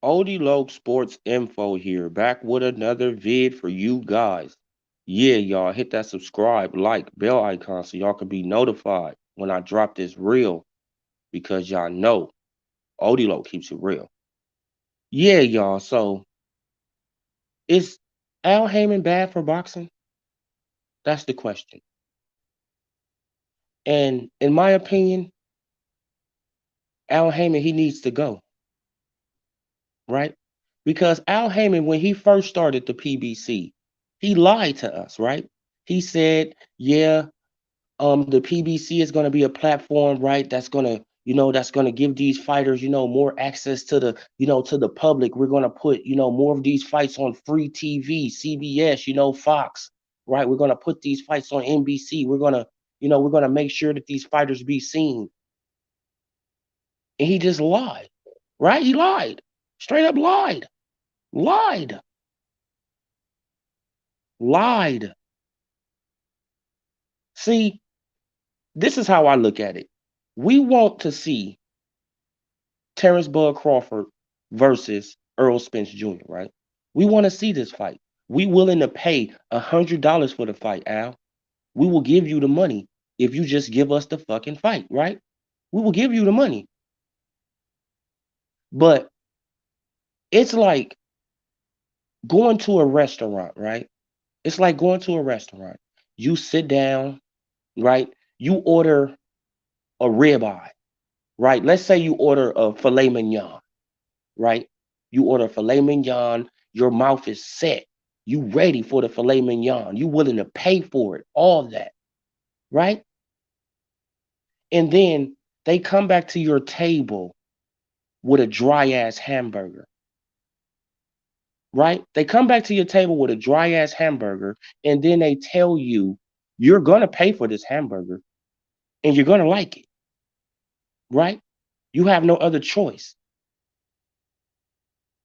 Odie Loke Sports Info here, back with another vid for you guys. Yeah, y'all hit that subscribe, like, bell icon so y'all can be notified when I drop this reel because y'all know Odie Loke keeps it real. Yeah, y'all. So is Al Heyman bad for boxing? That's the question. And in my opinion, Al Heyman he needs to go, right? Because Al Heyman, when he first started the PBC, he lied to us, right? He said, yeah, the PBC is going to be a platform, right? That's going to, that's going to give these fighters, more access to the, to the public. We're going to put, more of these fights on free TV, CBS, Fox, right? We're going to put these fights on NBC. We're going to make sure that these fighters be seen. And he just lied, right? He lied, straight up lied, lied. See, this is how I look at it. We want to see Terrence Bud Crawford versus Earl Spence Jr., right? We want to see this fight. We willing to pay $100 for the fight, Al. We will give you the money if you just give us the fucking fight, right? We will give you the money. But it's like going to a restaurant, right? It's like going to a restaurant. You sit down, right? You order a ribeye, right? Let's say you order a filet mignon, right? You order filet mignon, your mouth is set. You ready for the filet mignon. You willing to pay for it, all that, right? And then they come back to your table with a dry ass hamburger, right? They come back to your table with a dry ass hamburger, and then they tell you you're gonna pay for this hamburger and you're gonna like it, right? You have no other choice.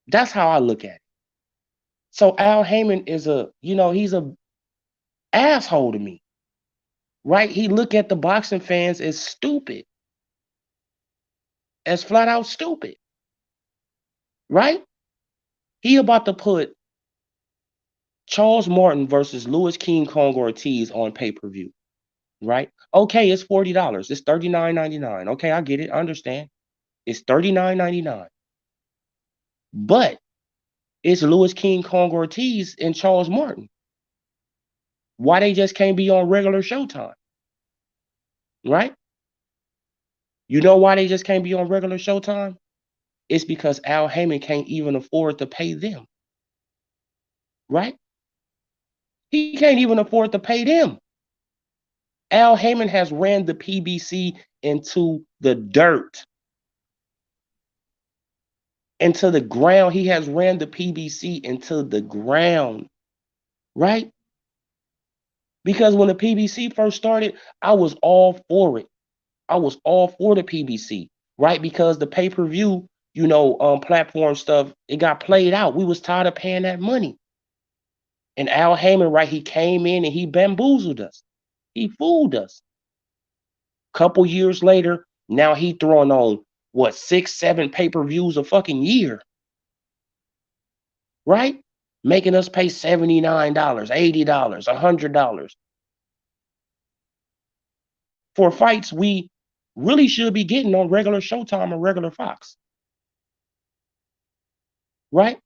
That's how I look at it. So Al Heyman is he's a asshole to me, right? He look at the boxing fans as stupid, as flat out stupid, right? He about to put Charles Martin versus Louis King Kong Ortiz on pay-per-view, right? Okay, it's $40. It's $39.99. Okay, I get it. I understand. It's $39.99. But it's Louis King Kong Ortiz and Charles Martin. Why they just can't be on regular Showtime, right? You know why they just can't be on regular Showtime? It's because Al Heyman can't even afford to pay them, right? He can't even afford to pay them. Al Heyman has ran the PBC into the dirt, into the ground. He has ran the PBC into the ground, right? Because when the PBC first started, I was all for it. I was all for the PBC, right? Because the pay-per-view, platform stuff, it got played out. We was tired of paying that money. And Al Heyman, right, he came in and he bamboozled us. He fooled us. Couple years later, now he throwing on what 6, 7 pay-per-views a fucking year, right? Making us pay $79, $80, $100 for fights we really should be getting on regular Showtime or regular Fox, right?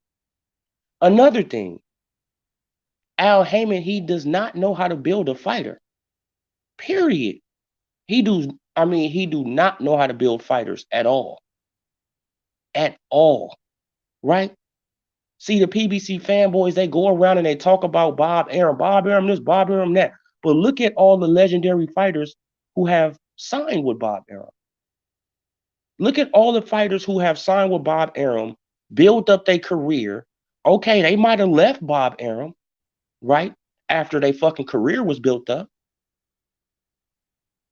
Another thing, Al Heyman, he does not know how to build a fighter. Period. He do not know how to build fighters at all. At all. Right? See, the PBC fanboys, they go around and they talk about Bob Arum this, Bob Arum that. But look at all the legendary fighters who have signed with Bob Arum. Look at all the fighters who have signed with Bob Arum, built up their career. Okay, they might have left Bob Arum, right? After their fucking career was built up.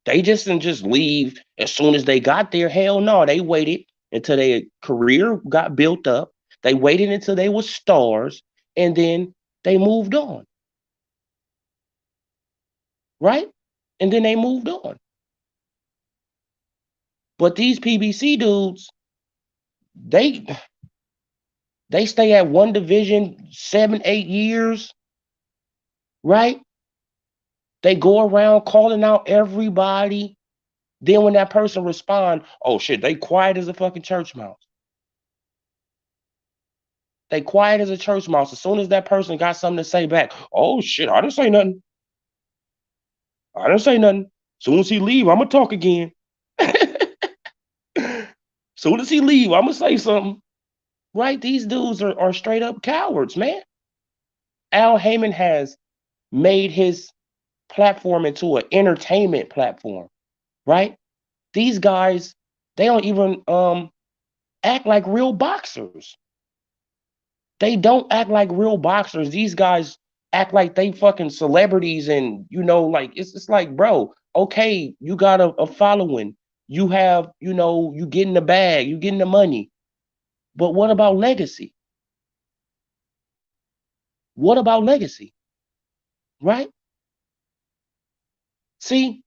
They just didn't just leave as soon as they got there. Hell no, they waited until their career got built up. They waited until they were stars, and then they moved on, right? And then they moved on. But these PBC dudes, they They stay at one division 7, 8 years, right? They go around calling out everybody. Then when that person respond, oh shit, they quiet as a fucking church mouse. They quiet as a church mouse. As soon as that person got something to say back, oh shit, I didn't say nothing. I didn't say nothing. Soon as he leave, I'ma talk again. Soon as he leave, I'ma say something. Right? These dudes are straight up cowards, man. Al Heyman has made his platform into an entertainment platform, right? These guys, they don't even act like real boxers. They don't act like real boxers. These guys act like they fucking celebrities, and like it's like, bro, okay, you got a following. You have, you getting the bag, you getting the money. But what about legacy? What about legacy? Right? See,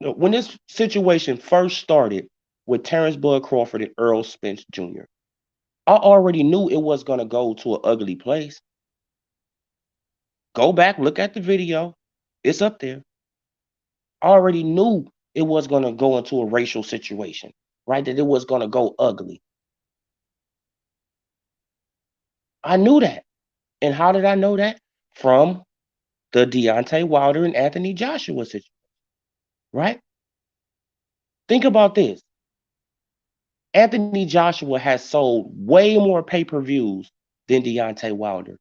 when this situation first started with Terrence Bud Crawford and Earl Spence Jr., I already knew it was going to go to an ugly place. Go back, look at the video. It's up there. I already knew it was going to go into a racial situation, right? That it was going to go ugly. I knew that. And how did I know that? From the Deontay Wilder and Anthony Joshua situation, right? Think about this. Anthony Joshua has sold way more pay-per-views than Deontay Wilder.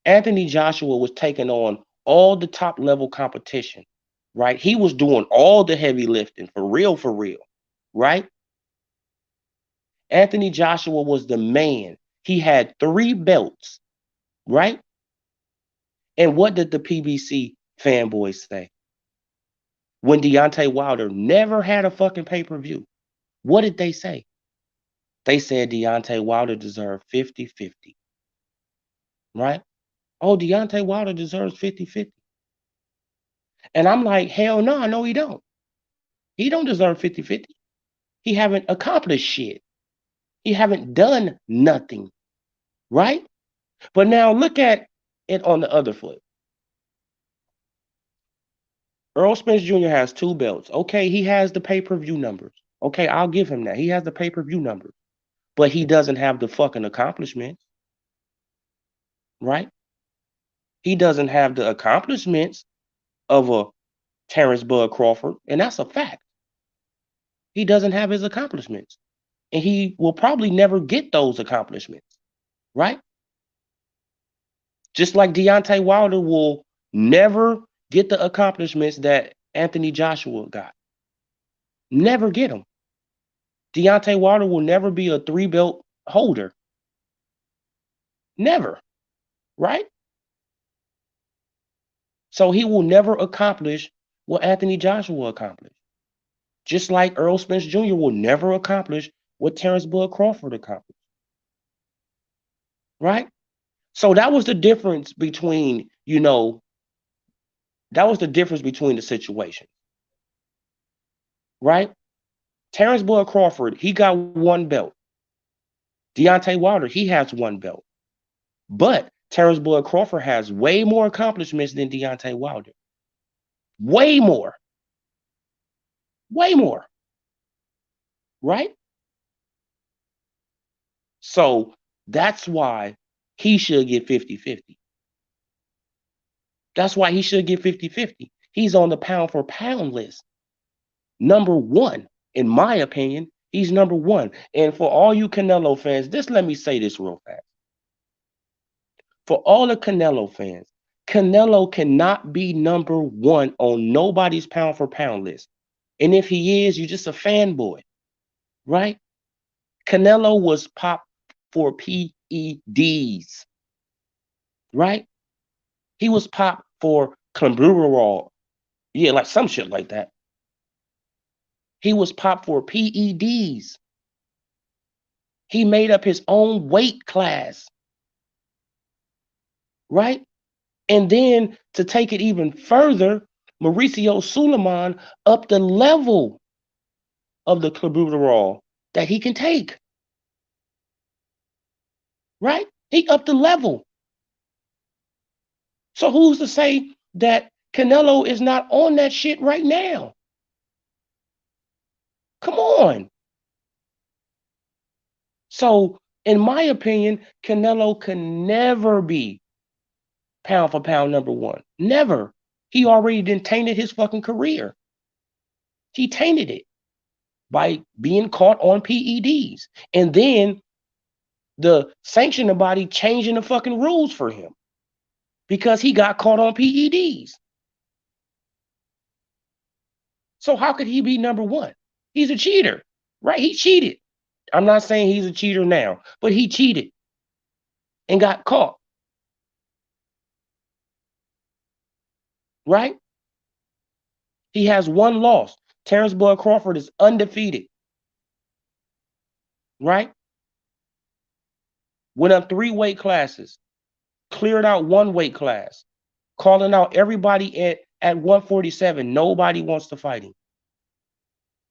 Anthony Joshua was taking on all the top level competition, right? He was doing all the heavy lifting for real, right? Anthony Joshua was the man. He had 3 belts, right? And what did the PBC fanboys say? When Deontay Wilder never had a fucking pay-per-view, what did they say? They said Deontay Wilder deserved 50-50, right? Oh, Deontay Wilder deserves 50-50. And I'm like, hell no, he don't. He don't deserve 50-50. He haven't accomplished shit. He haven't done nothing, right? But now look at it on the other foot. Earl Spence Jr. has 2 belts. Okay, he has the pay-per-view numbers. Okay, I'll give him that. He has the pay-per-view numbers. But he doesn't have the fucking accomplishments, right? He doesn't have the accomplishments of a Terrence Bud Crawford, and that's a fact. He doesn't have his accomplishments. And he will probably never get those accomplishments, right? Just like Deontay Wilder will never get the accomplishments that Anthony Joshua got. Never get them. Deontay Wilder will never be a 3 belt holder. Never, right? So he will never accomplish what Anthony Joshua accomplished. Just like Earl Spence Jr. will never accomplish what Terrence Bud Crawford accomplished. Right? So that was the difference between, the situation. Right? Terrence Bud Crawford, he got 1 belt. Deontay Wilder, he has 1 belt. But Terrence Bud Crawford has way more accomplishments than Deontay Wilder. Way more. Way more. Right? So that's why he should get 50-50. That's why he should get 50-50. He's on the pound for pound list. Number 1, in my opinion, he's number 1. And for all you Canelo fans, just let me say this real fast. For all the Canelo fans, Canelo cannot be number 1 on nobody's pound for pound list. And if he is, you're just a fanboy, right? Canelo was popped for PEDs, right? He was popped for clenbuterol. Yeah, like some shit like that. He was popped for PEDs. He made up his own weight class, right? And then to take it even further, Mauricio Suleiman upped the level of the clenbuterol that he can take. right? He upped the level. So who's to say that Canelo is not on that shit right now? Come on. So, in my opinion, Canelo can never be pound for pound number one. Never. He already done tainted his fucking career. He tainted it by being caught on PEDs. And then the sanctioning body changing the fucking rules for him because he got caught on PEDs. So how could he be number one? He's a cheater, right? He cheated. I'm not saying he's a cheater now, but he cheated and got caught, right? He has one loss. Terrence Bud Crawford is undefeated, right? Went up 3 weight classes, cleared out 1 weight class, calling out everybody at 147. Nobody wants to fight him.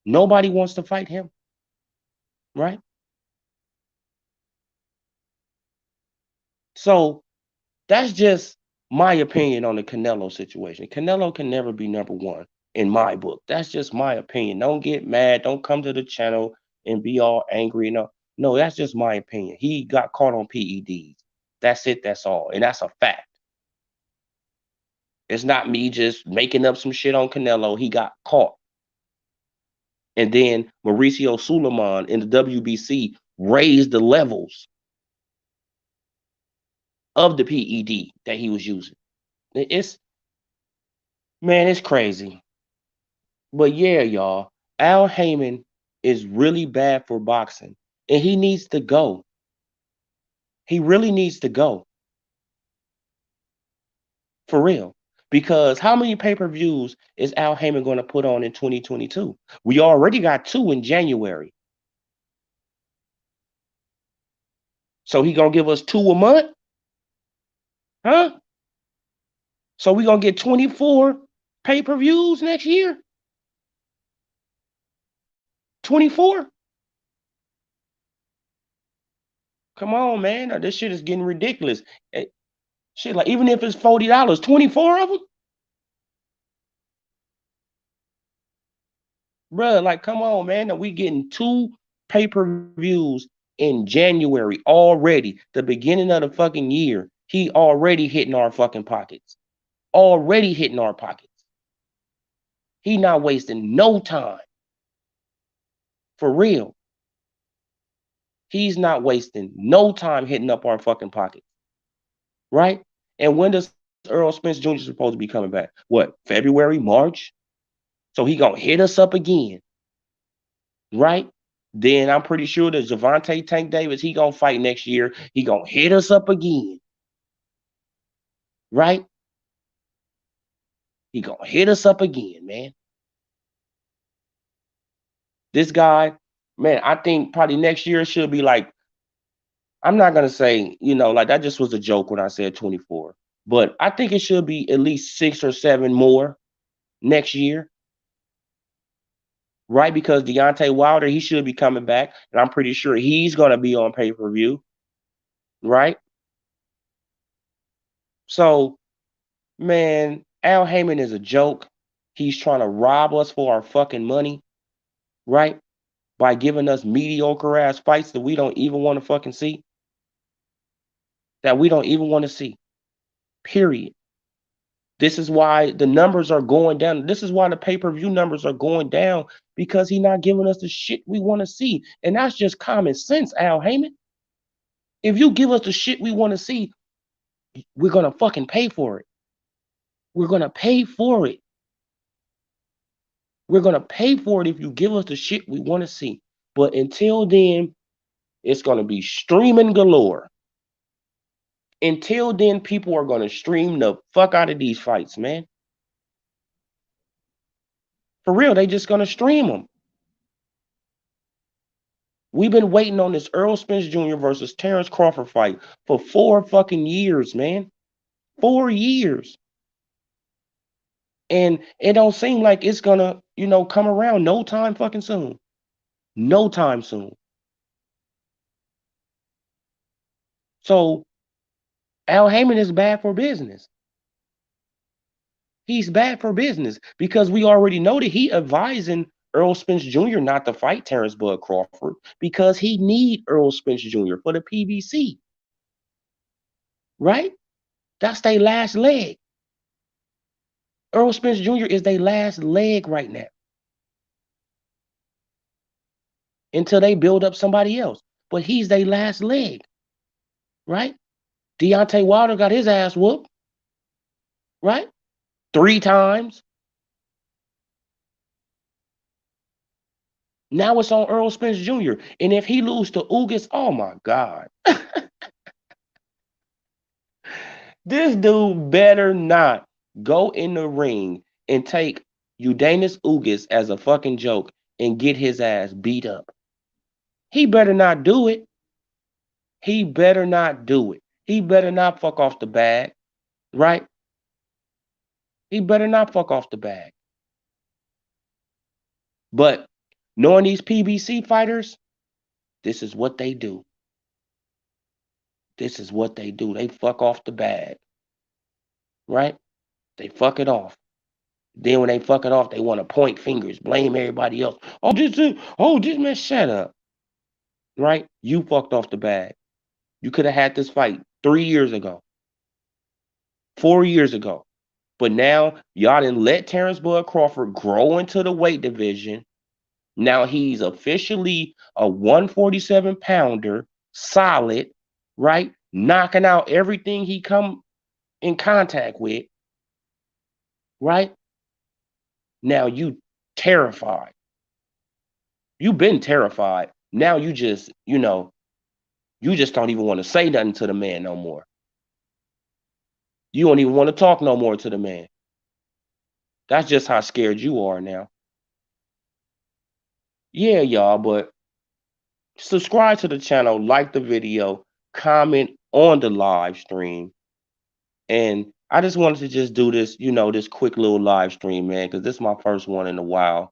Nobody wants to fight him, right? So that's just my opinion on the Canelo situation. Canelo can never be number one in my book. That's just my opinion. Don't get mad. Don't come to the channel and be all angry. No, that's just my opinion. He got caught on PEDs. That's it. That's all. And that's a fact. It's not me just making up some shit on Canelo. He got caught. And then Mauricio Suleiman in the WBC raised the levels of the PED that he was using. It's, man, it's crazy. But yeah, y'all, Al Haymon is really bad for boxing. And he needs to go. He really needs to go. For real. Because how many pay-per-views is Al Haymon going to put on in 2022? We already got 2 in January. So he going to give us 2 a month? Huh? So we going to get 24 pay-per-views next year? 24? Come on, man. This shit is getting ridiculous. Shit, like even if it's $40, 24 of them? Bruh, like, come on, man. We getting 2 pay-per-views in January already, the beginning of the fucking year. He already hitting our fucking pockets. Already hitting our pockets. He not wasting no time. For real. He's not wasting no time hitting up our fucking pockets. Right? And when does Earl Spence Jr. supposed to be coming back? What, February, March? So he gonna hit us up again. Right? Then I'm pretty sure that Gervonta Tank Davis, he gonna fight next year. He gonna hit us up again. Right? He gonna hit us up again, man. This guy, man, I think probably next year should be like, I'm not gonna say, like that just was a joke when I said 24. But I think it should be at least 6 or 7 more next year. Right? Because Deontay Wilder, he should be coming back. And I'm pretty sure he's gonna be on pay-per-view. Right? So, man, Al Haymon is a joke. He's trying to rob us for our fucking money, right? By giving us mediocre ass fights that we don't even want to fucking see. That we don't even want to see. Period. This is why the numbers are going down. This is why the pay-per-view numbers are going down, because he's not giving us the shit we want to see. And that's just common sense, Al Haymon. If you give us the shit we want to see, we're going to fucking pay for it. We're going to pay for it. We're going to pay for it if you give us the shit we want to see. But until then, it's going to be streaming galore. Until then, people are going to stream the fuck out of these fights, man. For real, they just going to stream them. We've been waiting on this Earl Spence Jr. versus Terrence Crawford fight for 4 fucking years, man. 4 years. And it don't seem like it's going to, come around no time fucking soon. No time soon. So Al Heyman is bad for business. He's bad for business because we already know that he advising Earl Spence Jr. not to fight Terrence Bud Crawford because he need Earl Spence Jr. for the PBC, right? That's their last leg. Earl Spence Jr. is their last leg right now until they build up somebody else. But he's their last leg, right? Deontay Wilder got his ass whooped, right? 3 times. Now it's on Earl Spence Jr. And if he lose to Ugas, oh my God. This dude better not go in the ring and take Udanis Ugas as a fucking joke and get his ass beat up. He better not do it. He better not do it. He better not fuck off the bag, right? He better not fuck off the bag. But knowing these PBC fighters, this is what they do. This is what they do. They fuck off the bag, right? They fuck it off. Then when they fuck it off, they want to point fingers, blame everybody else. Oh, this man, shut up. Right? You fucked off the bag. You could have had this fight 3 years ago, 4 years ago. But now y'all didn't let Terrence Bud Crawford grow into the weight division. Now he's officially a 147 pounder, solid, right? Knocking out everything he come in contact with, right? Now you terrified. You've been terrified. Now you just, you just don't even want to say nothing to the man no more. You don't even want to talk no more to the man. That's just how scared you are now. Yeah, y'all, but subscribe to the channel, like the video, comment on the live stream. And I just wanted to just do this, this quick little live stream, man, because this is my first one in a while.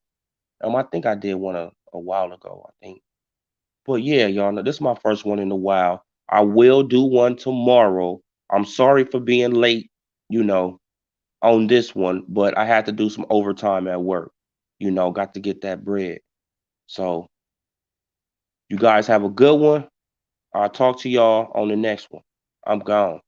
I think I did one a while ago, I think. But yeah, y'all know this is my first one in a while. I will do one tomorrow. I'm sorry for being late, you know, on this one, but I had to do some overtime at work. Got to get that bread. So you guys have a good one. I'll talk to y'all on the next one. I'm gone.